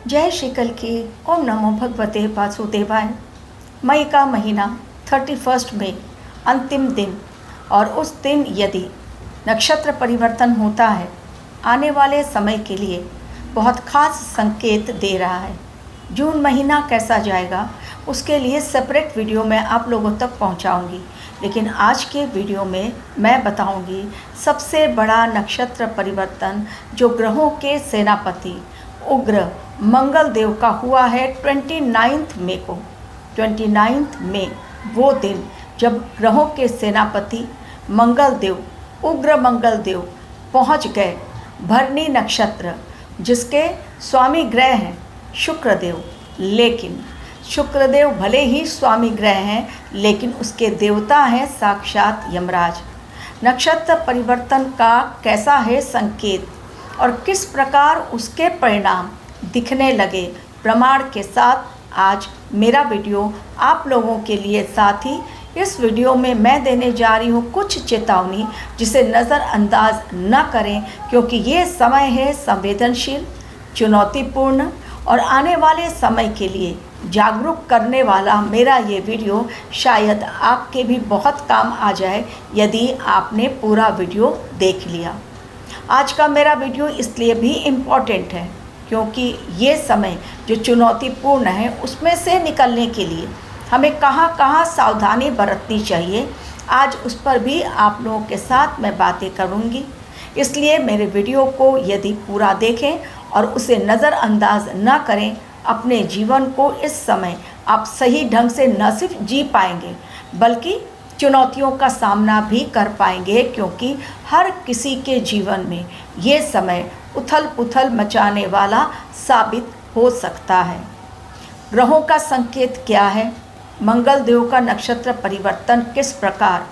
जय श्री कल की। ओम नमो भगवते वासुदेवाय। मई का महीना 31 मई अंतिम दिन, और उस दिन यदि नक्षत्र परिवर्तन होता है, आने वाले समय के लिए बहुत खास संकेत दे रहा है। जून महीना कैसा जाएगा उसके लिए सेपरेट वीडियो मैं आप लोगों तक पहुंचाऊंगी, लेकिन आज के वीडियो में मैं बताऊंगी सबसे बड़ा नक्षत्र परिवर्तन जो ग्रहों के सेनापति उग्र मंगल देव का हुआ है 29 मई को। 29 मई वो दिन जब ग्रहों के सेनापति मंगल देव, उग्र मंगल देव पहुँच गए भरणी नक्षत्र, जिसके स्वामी ग्रह हैं शुक्रदेव। लेकिन शुक्रदेव भले ही स्वामी ग्रह हैं, लेकिन उसके देवता हैं साक्षात यमराज। नक्षत्र परिवर्तन का कैसा है संकेत और किस प्रकार उसके परिणाम दिखने लगे, प्रमाण के साथ आज मेरा वीडियो आप लोगों के लिए। साथ ही इस वीडियो में मैं देने जा रही हूँ कुछ चेतावनी, जिसे नज़रअंदाज न करें, क्योंकि ये समय है संवेदनशील, चुनौतीपूर्ण और आने वाले समय के लिए जागरूक करने वाला। मेरा ये वीडियो शायद आपके भी बहुत काम आ जाए यदि आपने पूरा वीडियो देख लिया। आज का मेरा वीडियो इसलिए भी इम्पॉर्टेंट है क्योंकि ये समय जो चुनौतीपूर्ण है उसमें से निकलने के लिए हमें कहाँ कहाँ सावधानी बरतनी चाहिए, आज उस पर भी आप लोगों के साथ मैं बातें करूँगी। इसलिए मेरे वीडियो को यदि पूरा देखें और उसे नज़रअंदाज न करें, अपने जीवन को इस समय आप सही ढंग से न सिर्फ जी पाएंगे बल्कि चुनौतियों का सामना भी कर पाएंगे, क्योंकि हर किसी के जीवन में ये समय उथल पुथल मचाने वाला साबित हो सकता है। ग्रहों का संकेत क्या है, मंगल देव का नक्षत्र परिवर्तन किस प्रकार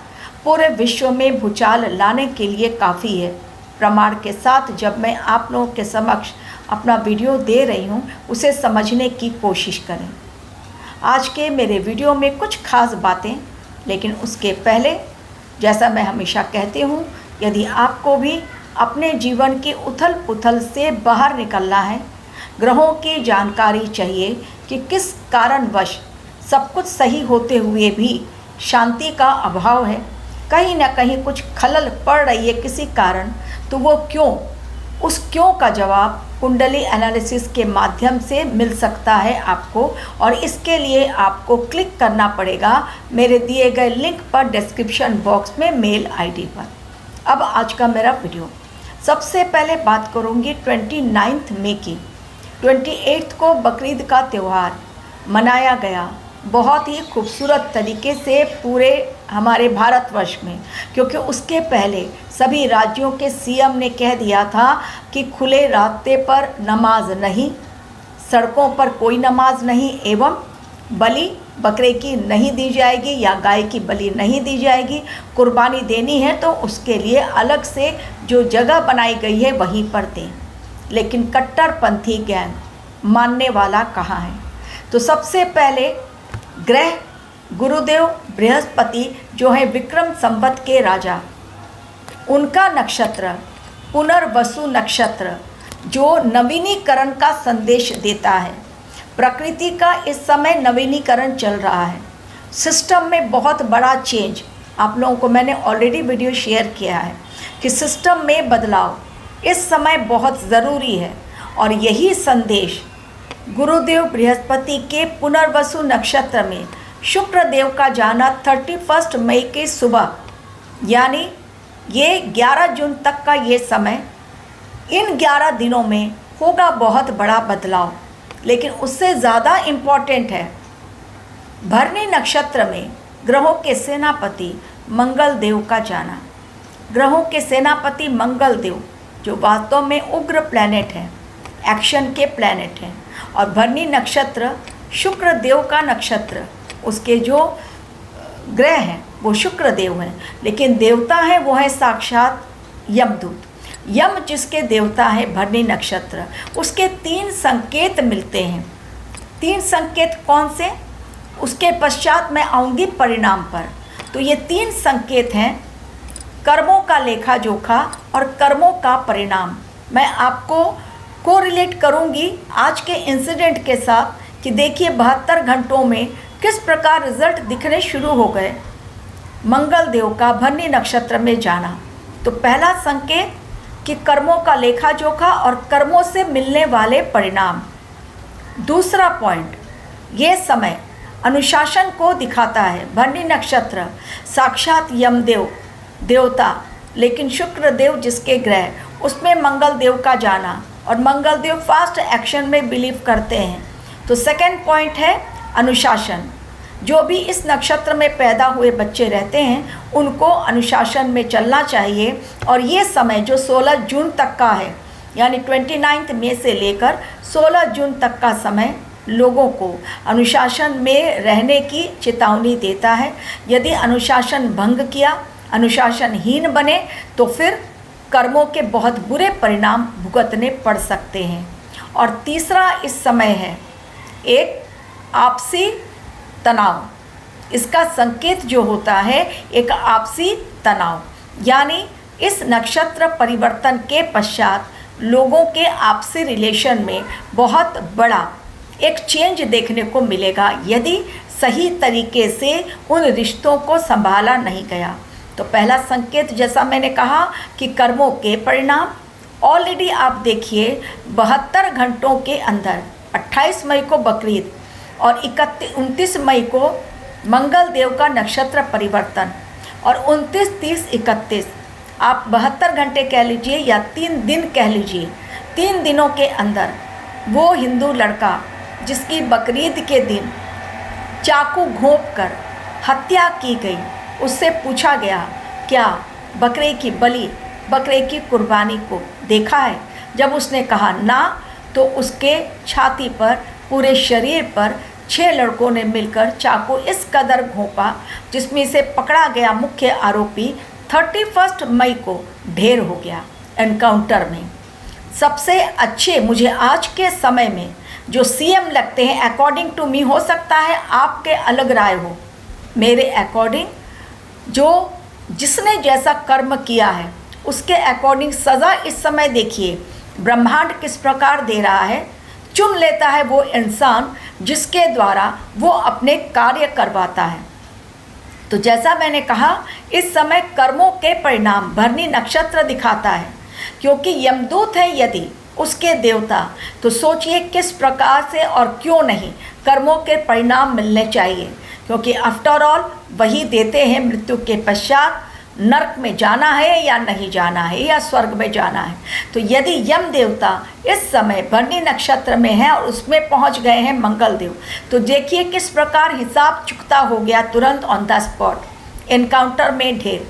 पूरे विश्व में भूचाल लाने के लिए काफ़ी है, प्रमाण के साथ जब मैं आप लोगों के समक्ष अपना वीडियो दे रही हूँ उसे समझने की कोशिश करें। आज के मेरे वीडियो में कुछ खास बातें, लेकिन उसके पहले जैसा मैं हमेशा कहती हूँ, यदि आपको भी अपने जीवन की उथल पुथल से बाहर निकलना है, ग्रहों की जानकारी चाहिए कि किस कारणवश सब कुछ सही होते हुए भी शांति का अभाव है, कहीं ना कहीं कुछ खलल पड़ रही है किसी कारण, तो वो क्यों, उस क्यों का जवाब कुंडली एनालिसिस के माध्यम से मिल सकता है आपको। और इसके लिए आपको क्लिक करना पड़ेगा मेरे दिए गए लिंक पर डिस्क्रिप्शन बॉक्स में मेल आईडी पर। अब आज का मेरा वीडियो, सबसे पहले बात करूंगी 29 मई की। 28 को बकरीद का त्यौहार मनाया गया बहुत ही खूबसूरत तरीके से पूरे हमारे भारतवर्ष में, क्योंकि उसके पहले सभी राज्यों के सीएम ने कह दिया था कि खुले रास्ते पर नमाज नहीं, सड़कों पर कोई नमाज नहीं, एवं बलि बकरे की नहीं दी जाएगी या गाय की बलि नहीं दी जाएगी। कुर्बानी देनी है तो उसके लिए अलग से जो जगह बनाई गई है वहीं पर दें। लेकिन कट्टरपंथी गैंग मानने वाला कहाँ है? तो सबसे पहले ग्रह गुरुदेव बृहस्पति जो है विक्रम संवत के राजा, उनका नक्षत्र पुनर्वसु नक्षत्र जो नवीनीकरण का संदेश देता है। प्रकृति का इस समय नवीनीकरण चल रहा है, सिस्टम में बहुत बड़ा चेंज। आप लोगों को मैंने ऑलरेडी वीडियो शेयर किया है कि सिस्टम में बदलाव इस समय बहुत ज़रूरी है, और यही संदेश गुरुदेव बृहस्पति के पुनर्वसु नक्षत्र में शुक्र देव का जाना 31 मई के सुबह, यानी ये 11 जून तक का ये समय, इन 11 दिनों में होगा बहुत बड़ा बदलाव। लेकिन उससे ज़्यादा इम्पॉर्टेंट है भरणी नक्षत्र में ग्रहों के सेनापति मंगल देव का जाना। ग्रहों के सेनापति मंगल देव जो वास्तव में उग्र प्लैनेट हैं, एक्शन के प्लैनेट हैं, और भरणी नक्षत्र शुक्र देव का नक्षत्र, उसके जो ग्रह हैं वो शुक्र देव हैं, लेकिन देवता है वो है साक्षात यमदूत। यम जिसके देवता है भरणी नक्षत्र, उसके 3 संकेत मिलते हैं। 3 संकेत कौन से, उसके पश्चात मैं आऊँगी परिणाम पर। तो ये 3 संकेत हैं कर्मों का लेखा जोखा और कर्मों का परिणाम। मैं आपको कोरिलेट करूंगी आज के इंसिडेंट के साथ कि देखिए 72 घंटों में किस प्रकार रिजल्ट दिखने शुरू हो गए। मंगल देव का भरणी नक्षत्र में जाना, तो पहला संकेत कि कर्मों का लेखा जोखा और कर्मों से मिलने वाले परिणाम। दूसरा पॉइंट, ये समय अनुशासन को दिखाता है। भरणी नक्षत्र साक्षात यमदेव देवता, लेकिन शुक्र देव जिसके ग्रह उसमें मंगल देव का जाना, और मंगल देव फास्ट एक्शन में बिलीव करते हैं। तो सेकंड पॉइंट है अनुशासन। जो भी इस नक्षत्र में पैदा हुए बच्चे रहते हैं उनको अनुशासन में चलना चाहिए। और ये समय जो 16 जून तक का है, यानी 29 मई से लेकर 16 जून तक का समय लोगों को अनुशासन में रहने की चेतावनी देता है। यदि अनुशासन भंग किया, अनुशासनहीन बने, तो फिर कर्मों के बहुत बुरे परिणाम भुगतने पड़ सकते हैं। और तीसरा इस समय है एक आपसी तनाव। इसका संकेत जो होता है एक आपसी तनाव, यानी इस नक्षत्र परिवर्तन के पश्चात लोगों के आपसी रिलेशन में बहुत बड़ा एक चेंज देखने को मिलेगा यदि सही तरीके से उन रिश्तों को संभाला नहीं गया। तो पहला संकेत जैसा मैंने कहा कि कर्मों के परिणाम। ऑलरेडी आप देखिए 72 घंटों के अंदर 28 मई को बकरीद और 29 मई को मंगल देव का नक्षत्र परिवर्तन, और 29, 30, 31 आप 72 घंटे कह लीजिए या 3 दिन कह लीजिए, 3 दिनों के अंदर वो हिंदू लड़का जिसकी बकरीद के दिन चाकू घोंपकर हत्या की गई, उससे पूछा गया क्या बकरे की बलि, बकरे की कुर्बानी को देखा है? जब उसने कहा ना, तो उसके छाती पर, पूरे शरीर पर 6 लड़कों ने मिलकर चाकू इस कदर घोंपा जिसमें से पकड़ा गया मुख्य आरोपी 31 मई को ढेर हो गया एनकाउंटर में। सबसे अच्छे मुझे आज के समय में जो सीएम लगते हैं, अकॉर्डिंग टू मी, हो सकता है आपके अलग राय हो, मेरे अकॉर्डिंग जो जिसने जैसा कर्म किया है उसके अकॉर्डिंग सज़ा इस समय देखिए ब्रह्मांड किस प्रकार दे रहा है। चुन लेता है वो इंसान जिसके द्वारा वो अपने कार्य करवाता है। तो जैसा मैंने कहा इस समय कर्मों के परिणाम भरणी नक्षत्र दिखाता है, क्योंकि यमदूत है यदि उसके देवता, तो सोचिए किस प्रकार से और क्यों नहीं कर्मों के परिणाम मिलने चाहिए, क्योंकि आफ्टर ऑल वही देते हैं मृत्यु के पश्चात नरक में जाना है या नहीं जाना है या स्वर्ग में जाना है। तो यदि यम देवता इस समय भरणी नक्षत्र में है और उसमें पहुंच गए हैं मंगल देव, तो देखिए किस प्रकार हिसाब चुकता हो गया तुरंत ऑन द स्पॉट। एनकाउंटर में ढेर,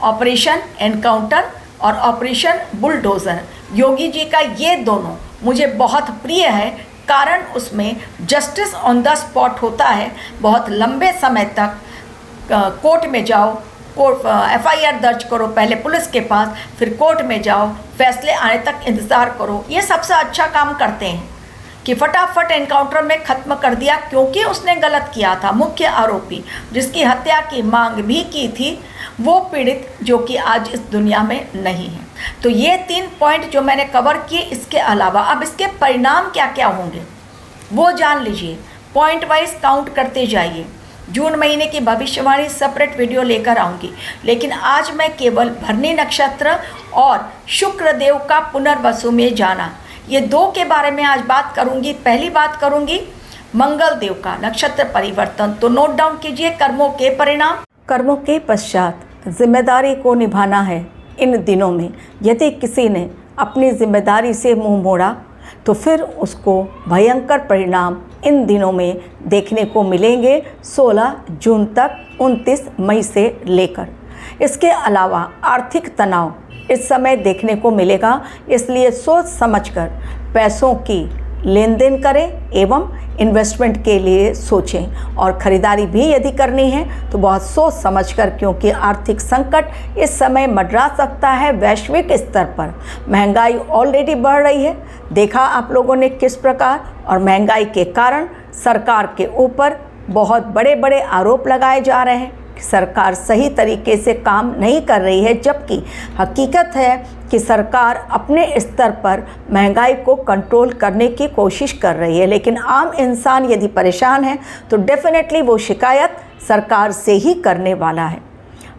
ऑपरेशन एनकाउंटर और ऑपरेशन बुलडोज़र, योगी जी का ये दोनों मुझे बहुत प्रिय है, कारण उसमें जस्टिस ऑन द स्पॉट होता है। बहुत लंबे समय तक कोर्ट में जाओ, कोर्ट FIR दर्ज करो पहले पुलिस के पास, फिर कोर्ट में जाओ, फैसले आने तक इंतज़ार करो। ये सबसे अच्छा काम करते हैं कि फटाफट एनकाउंटर में ख़त्म कर दिया, क्योंकि उसने गलत किया था। मुख्य आरोपी जिसकी हत्या की मांग भी की थी वो पीड़ित जो कि आज इस दुनिया में नहीं है। तो ये 3 पॉइंट जो मैंने कवर किए, इसके अलावा अब इसके परिणाम क्या क्या होंगे वो जान लीजिए। पॉइंट वाइज काउंट करते जाइए। जून महीने की भविष्यवाणी सेपरेट वीडियो लेकर आऊँगी, लेकिन आज मैं केवल भरणी नक्षत्र और शुक्र देव का पुनर्वसु में जाना, ये 2 के बारे में आज बात करूँगी। पहली बात करूँगी मंगल देव का नक्षत्र परिवर्तन। तो नोट डाउन कीजिए कर्मों के परिणाम। कर्मों के पश्चात जिम्मेदारी को निभाना है। इन दिनों में यदि किसी ने अपनी जिम्मेदारी से मुंह मोड़ा तो फिर उसको भयंकर परिणाम इन दिनों में देखने को मिलेंगे 16 जून तक 29 मई से लेकर। इसके अलावा आर्थिक तनाव इस समय देखने को मिलेगा, इसलिए सोच समझकर पैसों की लेन देन करें एवं इन्वेस्टमेंट के लिए सोचें, और ख़रीदारी भी यदि करनी है तो बहुत सोच समझकर, क्योंकि आर्थिक संकट इस समय मंडरा सकता है। वैश्विक स्तर पर महंगाई ऑलरेडी बढ़ रही है, देखा आप लोगों ने किस प्रकार, और महंगाई के कारण सरकार के ऊपर बहुत बड़े बड़े आरोप लगाए जा रहे हैं। सरकार सही तरीके से काम नहीं कर रही है, जबकि हकीकत है कि सरकार अपने स्तर पर महंगाई को कंट्रोल करने की कोशिश कर रही है। लेकिन आम इंसान यदि परेशान है तो डेफिनेटली वो शिकायत सरकार से ही करने वाला है।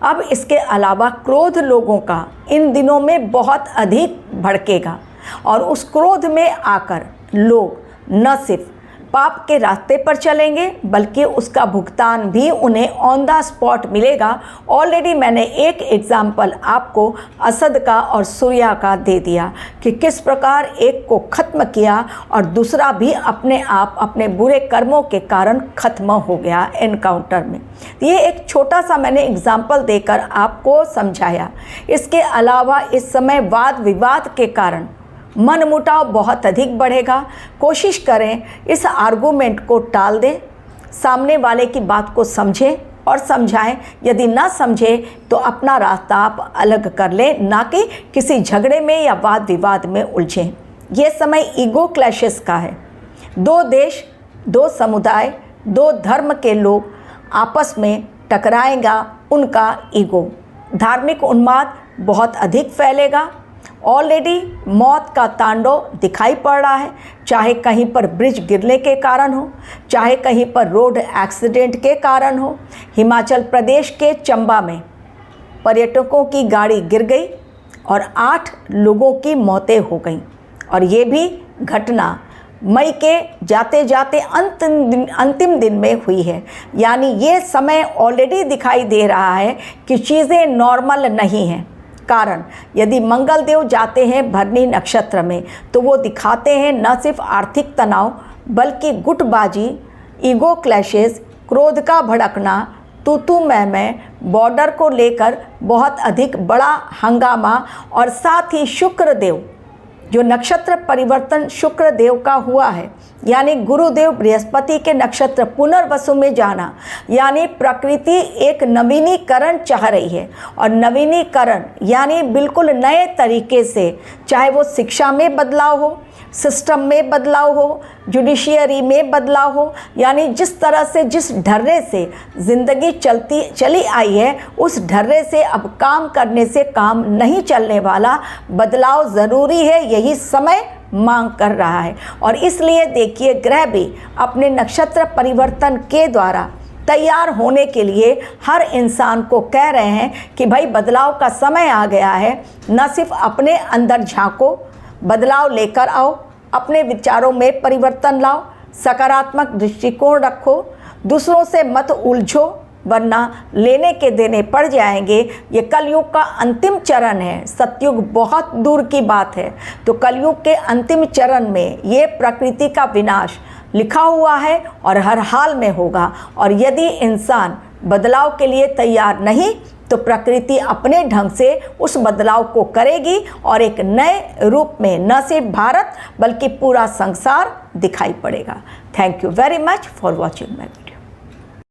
अब इसके अलावा क्रोध लोगों का इन दिनों में बहुत अधिक भड़केगा और उस क्रोध में आकर लोग न सिर्फ पाप के रास्ते पर चलेंगे बल्कि उसका भुगतान भी उन्हें ऑन द स्पॉट मिलेगा। ऑलरेडी मैंने एक एग्जाम्पल आपको असद का और सूर्या का दे दिया कि किस प्रकार एक को ख़त्म किया और दूसरा भी अपने आप अपने बुरे कर्मों के कारण ख़त्म हो गया एनकाउंटर में। ये एक छोटा सा मैंने एग्जाम्पल देकर आपको समझाया। इसके अलावा इस समय वाद विवाद के कारण मनमुटाव बहुत अधिक बढ़ेगा। कोशिश करें इस आर्गूमेंट को टाल दें, सामने वाले की बात को समझें और समझाएं। यदि ना समझें तो अपना रास्ता आप अलग कर लें, ना कि किसी झगड़े में या वाद विवाद में उलझें। ये समय ईगो क्लैशेस का है। दो देश, दो समुदाय, दो धर्म के लोग आपस में टकराएगा उनका ईगो। धार्मिक उन्माद बहुत अधिक फैलेगा। ऑलरेडी मौत का तांडव दिखाई पड़ रहा है, चाहे कहीं पर ब्रिज गिरने के कारण हो, चाहे कहीं पर रोड एक्सीडेंट के कारण हो। हिमाचल प्रदेश के चंबा में पर्यटकों की गाड़ी गिर गई और 8 लोगों की मौतें हो गईं और ये भी घटना मई के जाते जाते अंतिम दिन में हुई है। यानी ये समय ऑलरेडी दिखाई दे रहा है कि चीज़ें नॉर्मल नहीं हैं। कारण यदि मंगल देव जाते हैं भरनी नक्षत्र में तो वो दिखाते हैं न सिर्फ आर्थिक तनाव बल्कि गुटबाजी, ईगो क्लैशेस, क्रोध का भड़कना, तू मैं, बॉर्डर को लेकर बहुत अधिक बड़ा हंगामा और साथ ही शुक्र देव जो नक्षत्र परिवर्तन शुक्र देव का हुआ है, यानी गुरुदेव बृहस्पति के नक्षत्र पुनर्वसु में जाना, यानी प्रकृति एक नवीनीकरण चाह रही है। और नवीनीकरण यानी बिल्कुल नए तरीके से, चाहे वो शिक्षा में बदलाव हो, सिस्टम में बदलाव हो, जुडिशियरी में बदलाव हो, यानी जिस तरह से जिस ढर्रे से ज़िंदगी चली आई है उस ढर्रे से अब काम करने से काम नहीं चलने वाला, बदलाव ज़रूरी है, यही समय मांग कर रहा है। और इसलिए देखिए ग्रह भी अपने नक्षत्र परिवर्तन के द्वारा तैयार होने के लिए हर इंसान को कह रहे हैं कि भाई बदलाव का समय आ गया है। न सिर्फ अपने अंदर झांको, बदलाव लेकर आओ, अपने विचारों में परिवर्तन लाओ, सकारात्मक दृष्टिकोण रखो, दूसरों से मत उलझो वरना लेने के देने पड़ जाएंगे। ये कलयुग का अंतिम चरण है, सतयुग बहुत दूर की बात है। तो कलयुग के अंतिम चरण में ये प्रकृति का विनाश लिखा हुआ है और हर हाल में होगा। और यदि इंसान बदलाव के लिए तैयार नहीं तो प्रकृति अपने ढंग से उस बदलाव को करेगी और एक नए रूप में न सिर्फ भारत बल्कि पूरा संसार दिखाई पड़ेगा। Thank you very much for watching my video.